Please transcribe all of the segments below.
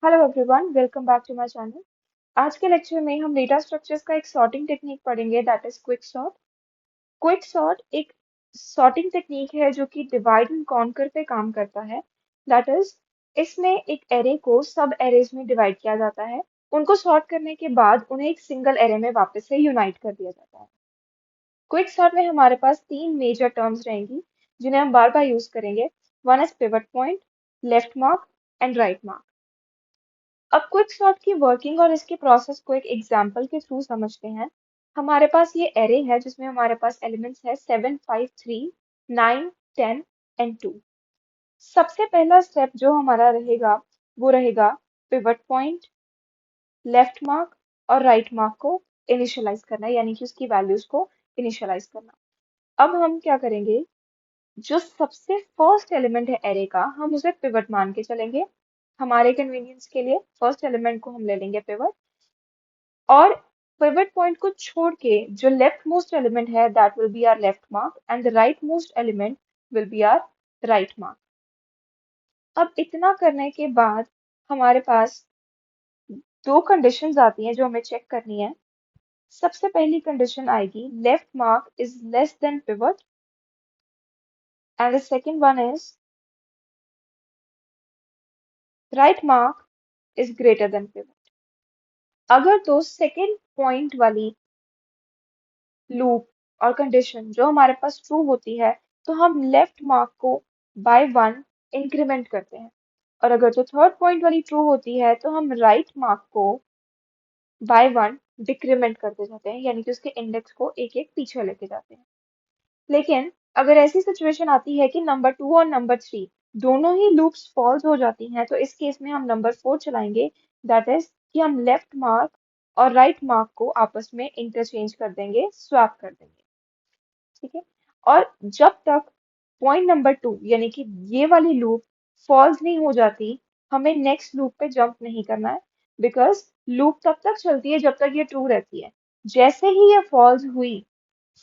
Hello everyone, welcome back to my channel. आज के lecture में हम डेटा स्ट्रक्चर्स का एक सॉर्टिंग टेक्निक पढ़ेंगे, that is quick sort. Quick sort एक सॉर्टिंग टेक्निक है जो कि डिवाइड एंड कॉन्कर पे काम करता है। दैट इज इसमें एक एरे को सब एरेज में डिवाइड किया जाता है। उनको सॉर्ट करने के बाद उन्हें एक सिंगल एरे में वापस से यूनाइट कर दिया जाता है। क्विक सॉर्ट में हमारे पास तीन मेजर टर्म्स रहेंगी जिन्हें हम बार बार यूज करेंगे। One is pivot point, left mark and right mark. अब क्विक सॉर्ट की वर्किंग और इसके प्रोसेस को एक एग्जांपल के थ्रू समझते हैं। हमारे पास ये एरे है जिसमें हमारे पास एलिमेंट्स है 7, 5, 3, 9, 10 एंड 2। सबसे पहला स्टेप जो हमारा रहेगा वो रहेगा पिवट पॉइंट, लेफ्ट मार्क और राइट मार्क को इनिशियलाइज करना, यानी कि उसकी वैल्यूज को इनिशियलाइज करना। अब हम क्या करेंगे, जो सबसे फर्स्ट एलिमेंट है एरे का हम उसे पिवट मान के चलेंगे। हमारे कन्वीनियंस के लिए फर्स्ट एलिमेंट को हम ले लेंगे पिवट, और पिवट पॉइंट को छोड़ के जो लेफ्ट मोस्ट एलिमेंट है that will be our left mark and the right most element will be our right mark. अब इतना करने के बाद हमारे पास दो कंडीशंस आती हैं जो हमें चेक करनी है। सबसे पहली कंडीशन आएगी left mark is less than pivot and the second one is right mark is greater than pivot. अगर तो सेकंड पॉइंट वाली लूप और कंडीशन जो हमारे पास ट्रू होती है तो हम लेफ्ट मार्क को बाय 1 इंक्रीमेंट करते हैं, और अगर जो थर्ड पॉइंट वाली ट्रू होती है तो हम राइट मार्क को बाय 1 डिक्रीमेंट करते जाते हैं, यानी कि उसके इंडेक्स को एक एक पीछे लेके जाते हैं। लेकिन अगर ऐसी सिचुएशन आती है कि नंबर 2 और नंबर 3 दोनों ही लूप्स फॉल्स हो जाती हैं तो इस केस में हम नंबर 4 चलाएंगे, दैट इज कि हम लेफ्ट मार्क और राइट मार्क को आपस में इंटरचेंज कर देंगे, स्वैप कर देंगे। ठीक है। और जब तक पॉइंट नंबर 2 यानी कि ये वाली लूप फॉल्स नहीं हो जाती, हमें नेक्स्ट लूप पे जंप नहीं करना है, बिकॉज लूप तब तक चलती है जब तक ये ट्रू रहती है। जैसे ही ये फॉल्स हुई,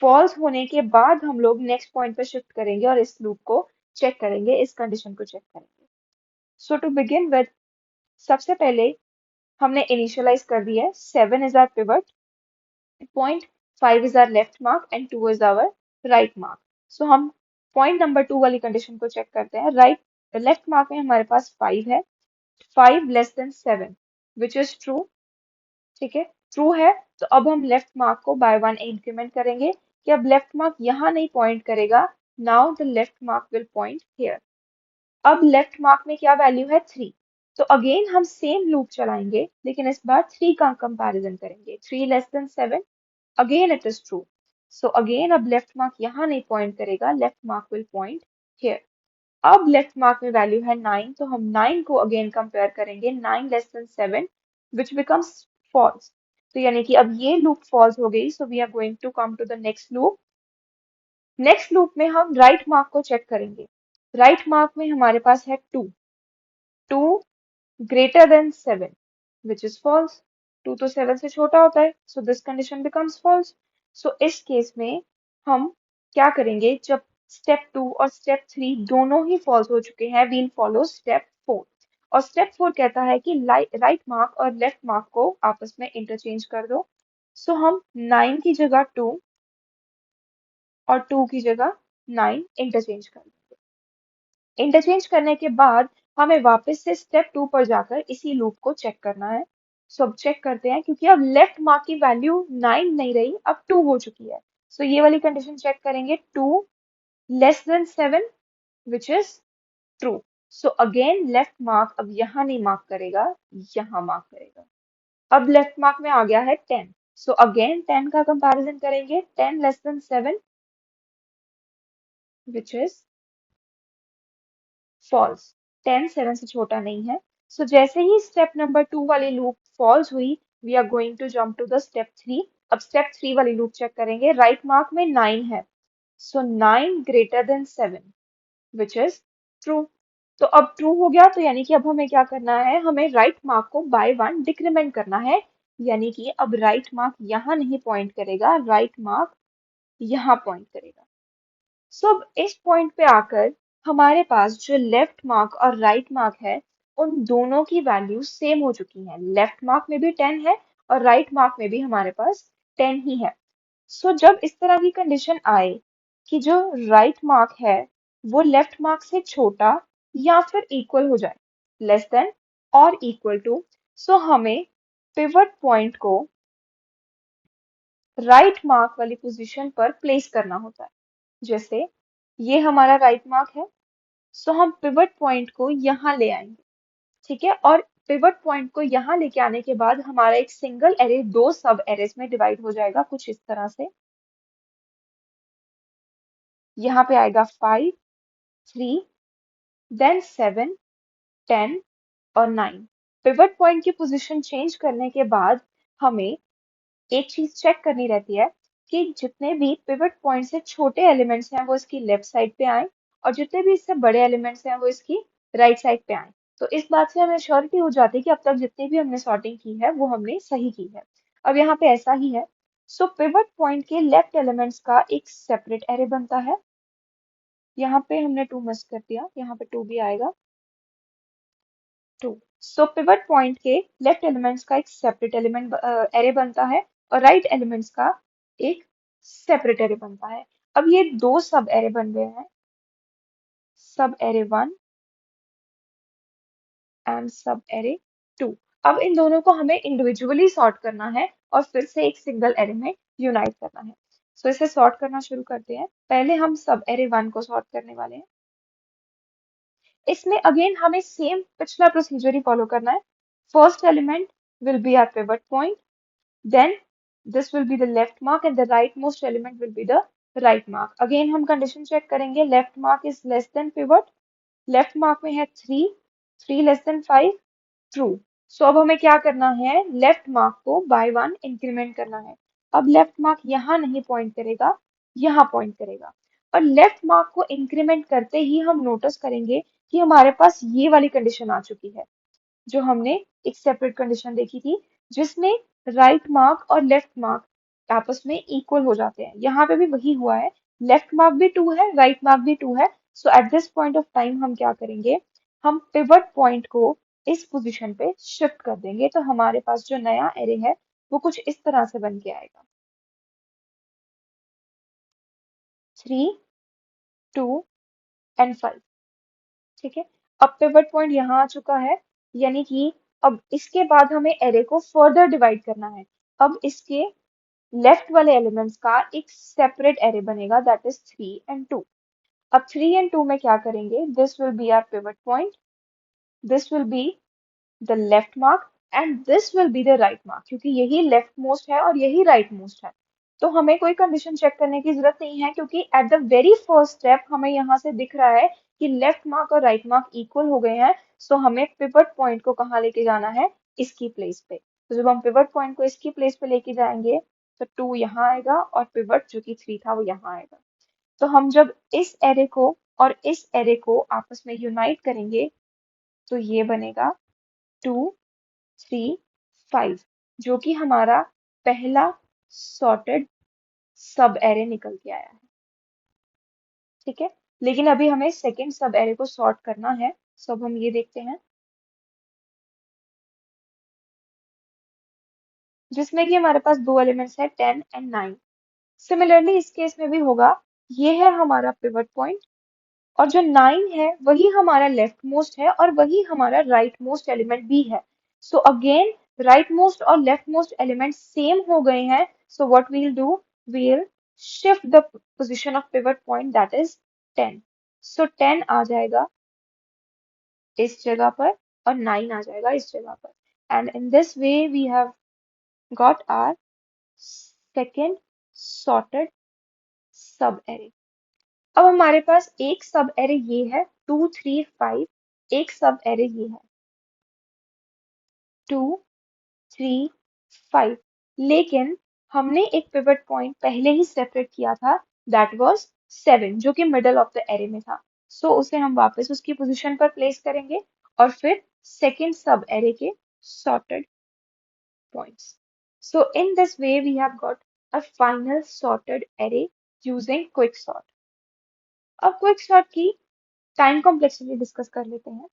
फॉल्स होने के बाद हम लोग नेक्स्ट पॉइंट पे शिफ्ट करेंगे और इस लूप को चेक करेंगे, इस कंडीशन को चेक करेंगे। सो टू बिगिन विद, सबसे पहले हमने इनिशियलाइज कर दिया है 7 is our pivot point, 5 is our left mark and 2 is our right mark. So हम point number 2 वाली कंडीशन को चेक करते हैं। लेफ्ट मार्क में हमारे पास 5 है, 5 less than 7 which is true. ठीक है, ट्रू है। तो अब हम लेफ्ट मार्क को बाय 1 इंक्रीमेंट करेंगे कि अब लेफ्ट मार्क यहाँ नहीं पॉइंट करेगा, now the left mark will point here. अब लेफ्ट मार्क में क्या वैल्यू है, 3। तो अगेन हम सेम लूप चलाएंगे लेकिन इस बार 3 का कंपैरिजन करेंगे। 3 less than 7, again it is true. So again अब लेफ्ट मार्क यहाँ नहीं पॉइंट करेगा, left mark will point here. अब लेफ्ट मार्क में वैल्यू है 9, तो हम 9 को अगेन कंपेयर करेंगे, 9 less than 7 which becomes false. तो यानी कि अब ये लूप फॉल्स हो गई, so we are going to come to the next loop. Next loop में हम राइट मार्क को चेक करेंगे। राइट मार्क में हमारे पास है 2, 2 greater than 7 which is false. 2 तो 7 से छोटा होता है, so this condition becomes false. So इस केस में हम क्या करेंगे, जब स्टेप 2 और स्टेप 3 दोनों ही फॉल्स हो चुके हैं, we'll follow स्टेप 4। और स्टेप 4 कहता है कि राइट मार्क और लेफ्ट मार्क को आपस में इंटरचेंज कर दो। सो हम 9 की जगह 2 और 2 की जगह 9 इंटरचेंज कर देंगे। इंटरचेंज करने के बाद हमें वापस से स्टेप 2 पर जाकर इसी लूप को चेक करना है। सो अब चेक करते हैं, क्योंकि अब लेफ्ट मार्क की वैल्यू 9 नहीं रही, अब 2 हो चुकी है। सो ये वाली कंडीशन चेक करेंगे, 2 less than 7 which is true. So again left mark अब यहाँ नहीं मार्क करेगा, यहाँ मार्क करेगा। अब लेफ्ट मार्क में आ गया है 10, सो अगेन 10 का कंपैरिजन करेंगे, 10 less than 7 which is false. 10 7 से छोटा नहीं है। सो जैसे ही स्टेप नंबर 2 वाली लूप फॉल्स हुई, we are going to jump to the step 3। अब स्टेप 3 वाली लूप चेक करेंगे, राइट मार्क में 9 है, so 9 greater than 7 which is true. तो अब ट्रू हो गया, तो यानी कि अब हमें क्या करना है, हमें राइट मार्क को बाय 1 डिक्रीमेंट करना है, यानी कि अब राइट मार्क यहाँ नहीं पॉइंट करेगा, राइट मार्क यहाँ पॉइंट करेगा। सो अब इस पॉइंट पे आकर हमारे पास जो लेफ्ट मार्क और राइट मार्क है उन दोनों की वैल्यू सेम हो चुकी हैं। लेफ्ट मार्क में भी 10 है और राइट मार्क में भी हमारे पास 10 ही है। सो जब इस तरह की कंडीशन आए कि जो राइट मार्क है वो लेफ्ट मार्क से छोटा या फिर इक्वल हो जाए, लेस देन और इक्वल टू, सो हमें पिवट पॉइंट को राइट मार्क वाली पोजीशन पर प्लेस करना होता है। जैसे ये हमारा राइट मार्क है, सो हम पिवट पॉइंट को यहाँ ले आएंगे, ठीक है। और पिवट पॉइंट को यहाँ लेके आने के बाद हमारा एक सिंगल एरे दो सब एरेज में डिवाइड हो जाएगा कुछ इस तरह से। यहाँ पे आएगा 5, 3, देन 7, 10 और 9। पिवट पॉइंट की पोजीशन चेंज करने के बाद हमें एक चीज चेक करनी रहती है कि जितने भी पिवट पॉइंट से छोटे एलिमेंट्स हैं वो इसकी लेफ्ट साइड पे आए और जितने भी इससे बड़े एलिमेंट्स हैं वो इसकी राइट साइड पे आए। तो इस बात से हमें श्योरिटी हो जाती है कि अब तक जितनी भी हमने सॉर्टिंग की है वो हमने सही की है। अब यहाँ पे ऐसा ही है। सो पिवट पॉइंट के लेफ्ट एलिमेंट्स का एक सेपरेट एरे बनता है। यहाँ पे हमने 2 मिस कर दिया, यहाँ पे 2 भी आएगा, 2। सो पिवट पॉइंट के लेफ्ट एलिमेंट्स का एक सेपरेट एलिमेंट एरे बनता है और राइट एलिमेंट्स का एक सेपरेट एरे बनता है। अब ये दो सब एरे बन गए हैं, सब एरे 1 एंड सब एरे 2। अब इन दोनों को हमें इंडिविजुअली सॉर्ट करना है और फिर से एक सिंगल एरे में यूनाइट करना है। सो इसे सॉर्ट करना शुरू करते हैं। पहले हम सब एरे 1 को सॉर्ट करने वाले हैं। इसमें अगेन हमें सेम पिछला प्रोसीजर ही फॉलो करना है। First element will be our pivot point, then this will be the left mark and the rightmost element will be the right mark. Again हम condition check करेंगे, left mark is less than pivot, left mark में है 3, 3 less than 5, true. So अब हमें क्या करना है, left mark को by 1 increment करना है। अब left mark यहाँ नहीं point करेगा, यहाँ point करेगा। और left mark को increment करते ही हम notice करेंगे कि हमारे पास ये वाली condition आ चुकी है जो हमने एक सेपरेट कंडीशन देखी थी, जिसमें राइट मार्क और लेफ्ट मार्क आपस में इक्वल हो जाते हैं। यहाँ पे भी वही हुआ है, लेफ्ट मार्क भी 2 है, राइट मार्क भी 2 है। So at this point of time हम क्या करेंगे, हम पिवट पॉइंट को इस पोजीशन पे शिफ्ट कर देंगे। तो हमारे पास जो नया एरे है वो कुछ इस तरह से बन के आएगा, 3, 2 एंड 5, ठीक है। अब पिवट पॉइंट यहाँ आ चुका है, यानी कि अब इसके बाद हमें एरे को फर्दर डिवाइड करना है। अब इसके लेफ्ट वाले एलिमेंट्स का एक सेपरेट एरे बनेगा, दैट इज 3 एंड 2। अब 3 एंड 2 में क्या करेंगे, this will be our pivot point, this will be the left mark and this will be the right mark, क्योंकि यही लेफ्ट मोस्ट है और यही राइट मोस्ट है। तो हमें कोई कंडीशन चेक करने की जरूरत नहीं है, क्योंकि at the very first step हमें यहाँ से दिख रहा है कि लेफ्ट मार्क और राइट मार्क इक्वल हो गए हैं। सो हमें पिवट पॉइंट को कहाँ लेके जाना है, इसकी प्लेस पे। तो जब हम पिवट पॉइंट को इसकी प्लेस पे लेके जाएंगे तो 2 यहाँ आएगा और पिवट जो कि 3 था वो यहाँ आएगा। तो हम जब इस एरे को और इस एरे को आपस में यूनाइट करेंगे तो ये बनेगा 2, 3, 5, जो कि हमारा पहला सॉर्टेड सब एरे निकल के आया है, ठीक है। लेकिन अभी हमें सेकंड सब एरे को सॉर्ट करना है, सो अब हम ये देखते हैं, जिसमें कि हमारे पास दो एलिमेंट्स है 10 एंड 9। सिमिलरली इस केस में भी होगा, ये है हमारा पिवट पॉइंट और जो 9 है वही हमारा लेफ्ट मोस्ट है और वही हमारा राइट मोस्ट एलिमेंट भी है। सो अगेन राइट मोस्ट और लेफ्ट मोस्ट एलिमेंट सेम हो गए हैं। So what we'll do, we'll shift the position of pivot point, that is 10। So 10 आ जाएगा इस जगह पर और 9 आ जाएगा इस जगह पर। And in this way we have got our second sorted sub array. अब हमारे पास एक सब एरे ये है 2, 3, 5, एक सब एरे ये है 2, 3, 5। लेकिन हमने एक पिवट पॉइंट पहले ही सेपरेट किया था, दैट वाज 7, जो कि मिडल ऑफ द एरे में था। सो उसे हम वापस उसकी पोजीशन पर प्लेस करेंगे और फिर सेकेंड सब एरे के sorted points. So in this way, we have got a final sorted array using quicksort. अब quicksort की टाइम कॉम्प्लेक्सिटी डिस्कस कर लेते हैं।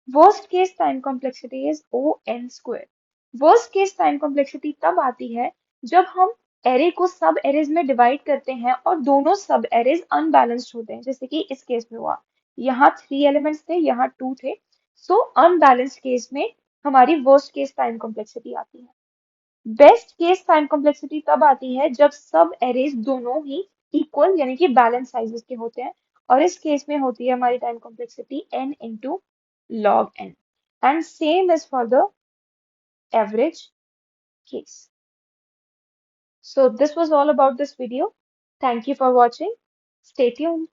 Worst case time complexity is O n square. Worst case time complexity तब आती है जब हम एरे को सब एरेज में डिवाइड करते हैं और दोनों सब एरेज अनबैलेंस्ड होते हैं, जैसे कि इस केस में हुआ। यहाँ 3 एलिमेंट्स थे, यहाँ 2 थे। सो अनबैलेंस्ड केस में हमारी वर्स्ट केस टाइम कॉम्प्लेक्सिटी आती है। बेस्ट केस टाइम कॉम्प्लेक्सिटी तब आती है जब सब एरेज दोनों ही इक्वल यानी कि बैलेंस साइजेस के होते हैं, और इस केस में होती है हमारी time complexity n into log n, and same is for the average case. So this was all about this video. Thank you for watching. Stay tuned.